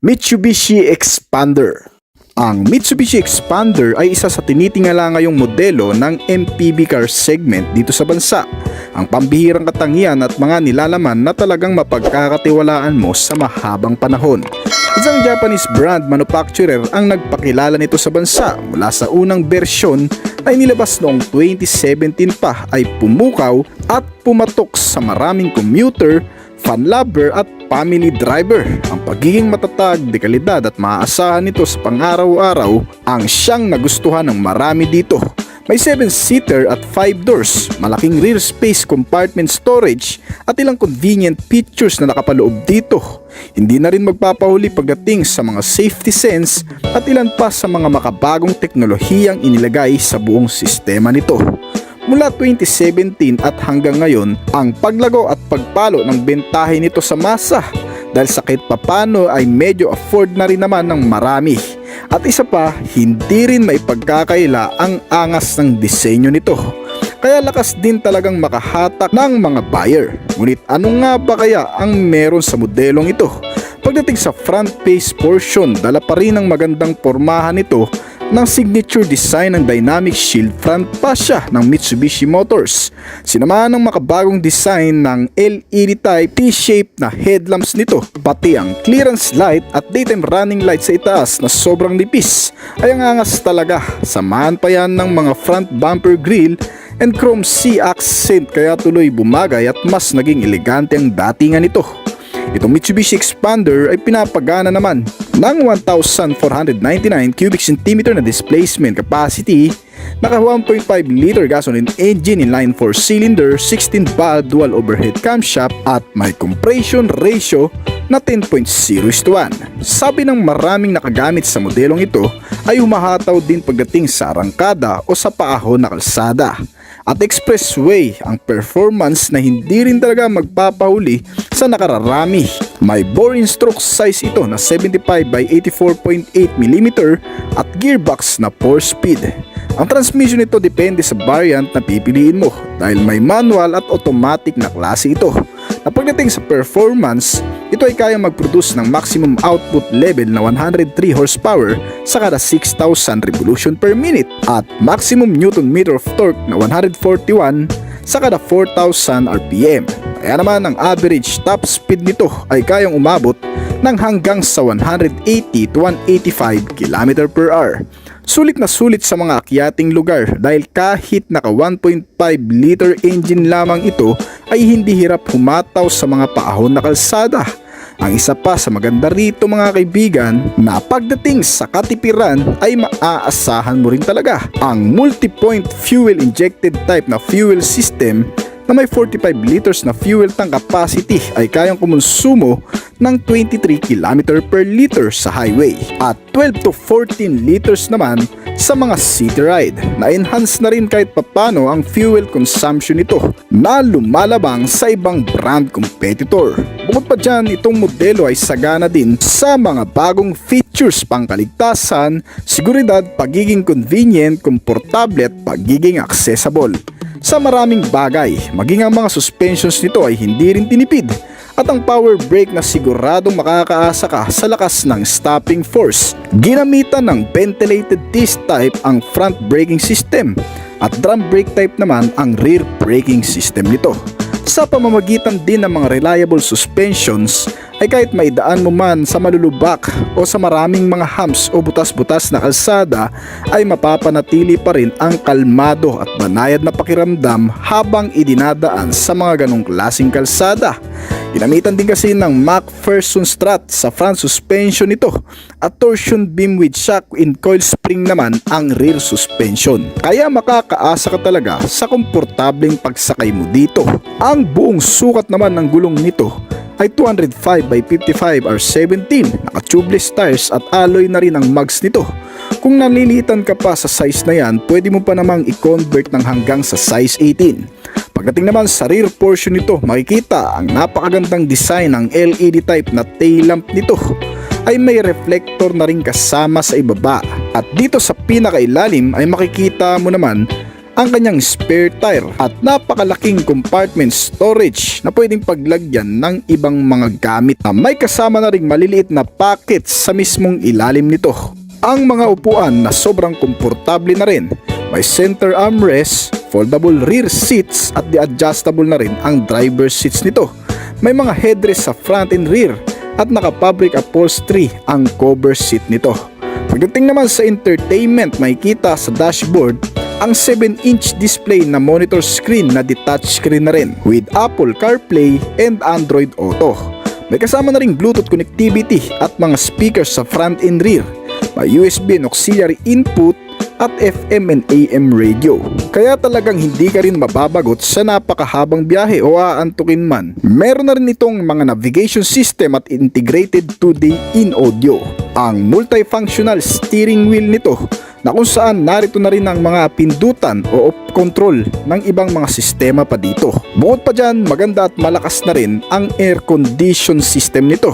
Mitsubishi Expander. Ang Mitsubishi Expander ay isa sa tinitingala ngayong modelo ng MPV car segment dito sa bansa. Ang pambihirang katangian at mga nilalaman na talagang mapagkakatiwalaan mo sa mahabang panahon. Isang Japanese brand manufacturer ang nagpakilala nito sa bansa mula sa unang bersyon ay nilabas noong 2017 pa ay pumukaw at pumatok sa maraming commuter, fan lover at family driver. Ang pagiging matatag, dekalidad at maaasahan nito sa pang-araw-araw ang siyang nagustuhan ng marami dito. May 7-seater at 5 doors, malaking rear space compartment storage at ilang convenient features na nakapaloob dito. Hindi na rin magpapahuli pagdating sa mga safety sense at ilan pa sa mga makabagong teknolohiyang inilagay sa buong sistema nito. Mula 2017 at hanggang ngayon, ang paglago at pagpalo ng bentahe nito sa masa dahil sa kahit papano ay medyo afford na rin naman ng marami. At isa pa, hindi rin may pagkakaila ang angas ng disenyo nito. Kaya lakas din talagang makahatak ng mga buyer. Ngunit ano nga ba kaya ang meron sa modelong ito? Pagdating sa front face portion, dala pa rin ang magandang pormahan nito ng signature design ng dynamic shield front fascia ng Mitsubishi Motors. Sinamahan ng makabagong design ng LED type T-shape na headlamps nito, pati ang clearance light at daytime running light sa itaas na sobrang nipis ay ang angas talaga. Samahan pa yan ng mga front bumper grille and chrome C accent kaya tuloy bumagay at mas naging elegante ang datingan nito. Itong Mitsubishi Expander ay pinapagana naman ng 1,499 cubic centimeter na displacement capacity, naka 1.5 liter gasoline engine inline 4-cylinder, 16-valve dual overhead camshaft at may compression ratio na 10.0:1. Sabi ng maraming nakagamit sa modelong ito ay humahataw din pagdating sa arangkada o sa paahon na kalsada. At expressway ang performance na hindi rin talaga magpapahuli sa nakararami. May bore in stroke size ito na 75 by 84.8mm at gearbox na 4-speed. Ang transmission nito depende sa variant na pipiliin mo dahil may manual at automatic na klase ito. Na pagdating sa performance, ito ay kayang mag-produce ng maximum output level na 103 horsepower sa kada 6,000 revolution per minute at maximum newton meter of torque na 141 sa kada 4,000 RPM. Kaya naman ang average top speed nito ay kayang umabot ng hanggang sa 180 to 185 km per hour. Sulit na sulit sa mga akyating lugar dahil kahit naka 1.5 liter engine lamang ito ay hindi hirap humataw sa mga paahon na kalsada. Ang isa pa sa maganda rito mga kaibigan na pagdating sa katipiran ay maaasahan mo rin talaga ang multi-point fuel injected type na fuel system na may 45 liters na fuel tank capacity ay kayang kumonsumo ng 23 km per liter sa highway at 12 to 14 liters naman sa mga city ride. Na-enhance na rin kahit papano ang fuel consumption nito na lumalabang sa ibang brand competitor. Bukod pa dyan, itong modelo ay sagana din sa mga bagong features pangkaligtasan, seguridad, pagiging convenient, komportable at pagiging accessible. Sa maraming bagay, maging ang mga suspensions nito ay hindi rin tinipid at ang power brake na siguradong makakaasa ka sa lakas ng stopping force. Ginamitan ng ventilated disc type ang front braking system at drum brake type naman ang rear braking system nito. Sa pamamagitan din ng mga reliable suspensions ay kahit maidaan mo man sa malulubak o sa maraming mga humps o butas-butas na kalsada ay mapapanatili pa rin ang kalmado at banayad na pakiramdam habang idinadaan sa mga ganong klaseng kalsada. Ginamitan din kasi ng MacPherson strut sa front suspension nito at torsion beam with shock in coil spring naman ang rear suspension. Kaya makakaasa ka talaga sa komportableng pagsakay mo dito. Ang buong sukat naman ng gulong nito ay 205 by 55 R17, naka-tubeless tires at alloy na rin ang mags nito. Kung nalilitan ka pa sa size na yan, pwede mo pa namang i-convert ng hanggang sa size 18. Pagdating naman sa rear portion nito, makikita ang napakagandang design ng LED type na tail lamp nito ay may reflector na rin kasama sa ibaba. At dito sa pinakailalim ay makikita mo naman ang kanyang spare tire at napakalaking compartment storage na pwedeng paglagyan ng ibang mga gamit na may kasama na ring maliliit na pockets sa mismong ilalim nito. Ang mga upuan na sobrang komportable na rin, may center armrest, foldable rear seats at adjustable na rin ang driver seats nito. May mga headrest sa front and rear at naka-fabric upholstery ang cover seat nito. Pagdating naman sa entertainment, makikita sa dashboard ang 7-inch display na monitor screen na detached screen na rin with Apple CarPlay and Android Auto. May kasama na ring Bluetooth connectivity at mga speakers sa front and rear. May USB and auxiliary input at FM and AM radio. Kaya talagang hindi ka rin mababagot sa napakahabang biyahe o aantukin man. Meron na rin itong mga navigation system at integrated 2D in audio. Ang multifunctional steering wheel nito na kung saan narito na rin ang mga pindutan o off control ng ibang mga sistema pa dito. Bukod pa dyan, maganda at malakas na rin ang air condition system nito.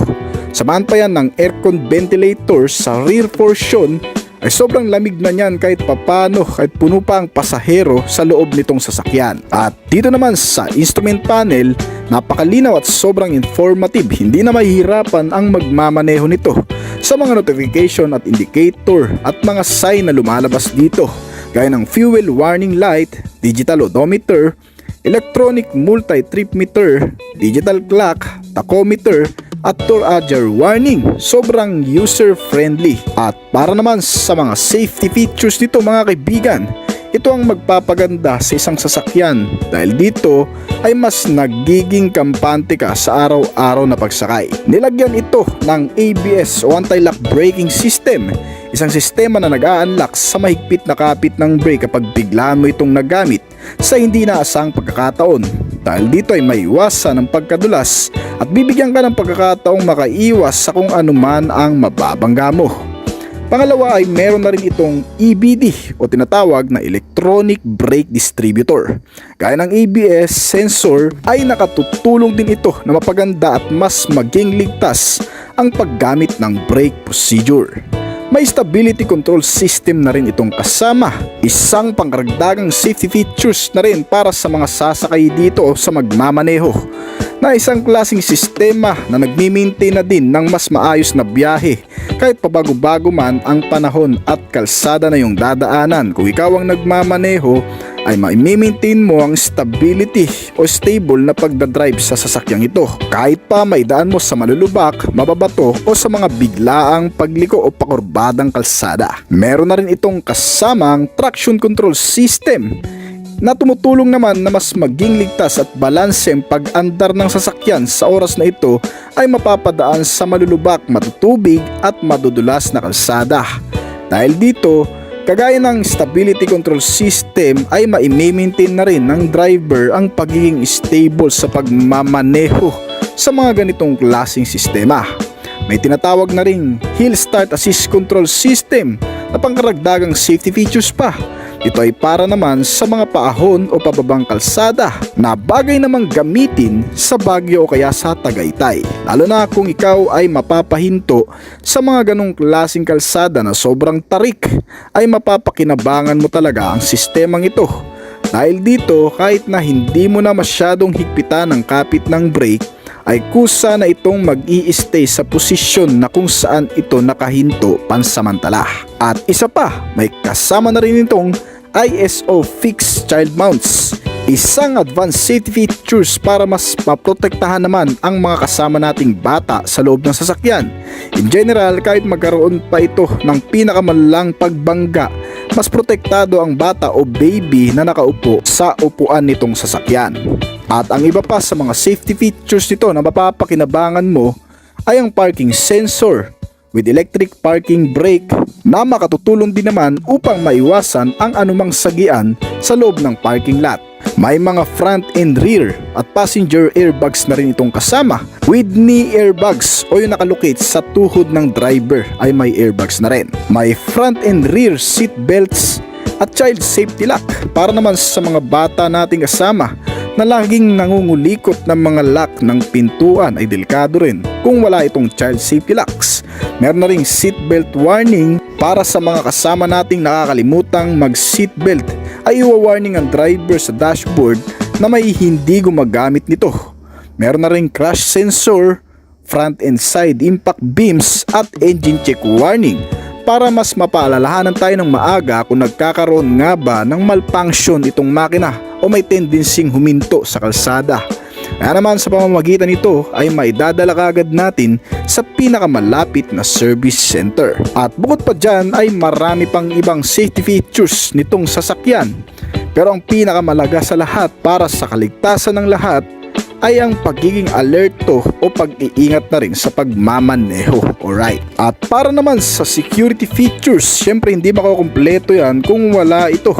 Samahan pa yan ng aircon ventilator sa rear portion ay sobrang lamig na niyan kahit papano, kahit puno pa ang pasahero sa loob nitong sasakyan. At dito naman sa instrument panel, napakalinaw at sobrang informative, hindi na mahihirapan ang magmamaneho nito sa mga notification at indicator at mga sign na lumalabas dito gaya ng fuel warning light, digital odometer, electronic multi-trip meter, digital clock, tachometer at door ajar warning. Sobrang user-friendly. At para naman sa mga safety features nito mga kaibigan, ito ang magpapaganda sa isang sasakyan dahil dito ay mas nagiging kampante ka sa araw-araw na pagsakay. Nilagyan ito ng ABS o anti-lock braking system, isang sistema na nag-a-unlock sa mahigpit na kapit ng brake kapag biglaan mo itong nagamit sa hindi naasang pagkakataon. Dahil dito ay maiwasan ang pagkadulas at bibigyan ka ng pagkakataong makaiwas sa kung anuman ang mababangga mo. Pangalawa ay meron na rin itong EBD o tinatawag na Electronic Brake Distributor. Gaya ng ABS sensor ay nakatutulong din ito na mapaganda at mas maging ligtas ang paggamit ng brake procedure. May stability control system na rin itong kasama. Isang pangkaragdagang safety features na rin para sa mga sasakay dito o sa magmamaneho, na isang klaseng sistema na nagmi-maintain na din ng mas maayos na biyahe kahit pabago-bago man ang panahon at kalsada na yung dadaanan. Kung ikaw ang nagmamaneho ay ma-maintain mo ang stability o stable na pagdadrive sa sasakyang ito kahit pa may daan mo sa malulubak, mababato o sa mga biglaang pagliko o pakurbadang kalsada. Meron na rin itong kasamang traction control system na tumutulong naman na mas maging ligtas at balanse ang pag-andar ng sasakyan sa oras na ito ay mapapadaan sa malulubak, matutubig at madudulas na kalsada. Dahil dito, kagaya ng stability control system ay ma-maintain na rin ng driver ang pagiging stable sa pagmamaneho sa mga ganitong klaseng sistema. May tinatawag na ring hill start assist control system na pangkaragdagang safety features pa. Ito ay para naman sa mga paahon o pababang kalsada na bagay namang gamitin sa Baguio o kaya sa Tagaytay. Lalo na kung ikaw ay mapapahinto sa mga ganong klaseng kalsada na sobrang tarik, ay mapapakinabangan mo talaga ang sistemang ito. Dahil dito, kahit na hindi mo na masyadong higpitan ang kapit ng brake, ay kusa na itong mag-i-stay sa posisyon na kung saan ito nakahinto pansamantala. At isa pa, may kasama na rin itong ISO Fixed Child Mounts, isang advanced safety features para mas maprotektahan naman ang mga kasama nating bata sa loob ng sasakyan. In general, kahit magkaroon pa ito ng pinakamalang pagbangga, mas protektado ang bata o baby na nakaupo sa upuan nitong sasakyan. At ang iba pa sa mga safety features nito na mapapakinabangan mo ay ang parking sensor with electric parking brake na makatutulong din naman upang maiwasan ang anumang sagian sa loob ng parking lot. May mga front and rear at passenger airbags na rin itong kasama with knee airbags o yung nakalocate sa tuhod ng driver ay may airbags na rin. May front and rear seat belts at child safety lock para naman sa mga bata nating kasama na laging nangungulikot ng mga lock ng pintuan ay delikado rin kung wala itong child safety locks. Meron na ring seatbelt warning para sa mga kasama nating nakakalimutang mag-seatbelt ay iwa-warning ang driver sa dashboard na may hindi gumagamit nito. Meron na ring crash sensor, front and side impact beams at engine check warning para mas mapaalalahanan tayo ng maaga kung nagkakaroon nga ba ng malfunction itong makina o may tendensing huminto sa kalsada. Kaya naman sa pamamagitan nito ay maidadala kaagad natin sa pinakamalapit na service center. At bukod pa dyan ay marami pang ibang safety features nitong sasakyan. Pero ang pinakamalaga sa lahat para sa kaligtasan ng lahat ay ang pagiging alerto o pag-iingat na rin sa pagmamaneho. Alright. At para naman sa security features, syempre hindi makukumpleto yan kung wala ito.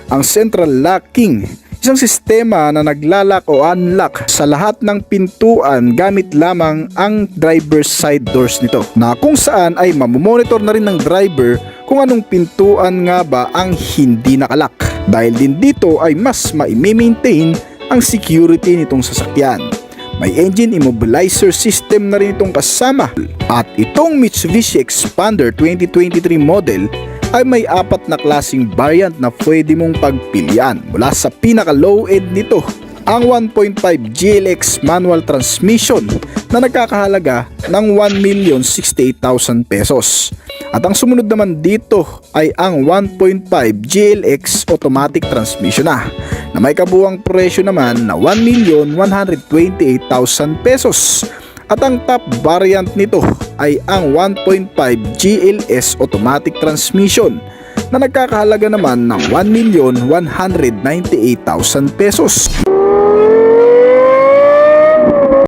Ang central locking, isang sistema na naglalak o unlock sa lahat ng pintuan gamit lamang ang driver's side doors nito, na kung saan ay mamomonitor na rin ng driver kung anong pintuan nga ba ang hindi nakalock. Dahil din dito ay mas ma-maintain ang security nitong sasakyan. May engine immobilizer system na rin itong kasama. At itong Mitsubishi Expander 2023 model ay may 4 na klaseng variant na pwede mong pagpilian. Mula sa pinaka low end nito, ang 1.5 GLX manual transmission na nagkakahalaga ng 1,068,000 pesos. At ang sumunod naman dito ay ang 1.5 GLX automatic transmission na may kabuuang presyo naman na 1,128,000 pesos. At ang top variant nito ay ang 1.5 GLS automatic transmission na nagkakahalaga naman ng 1,198,000 pesos.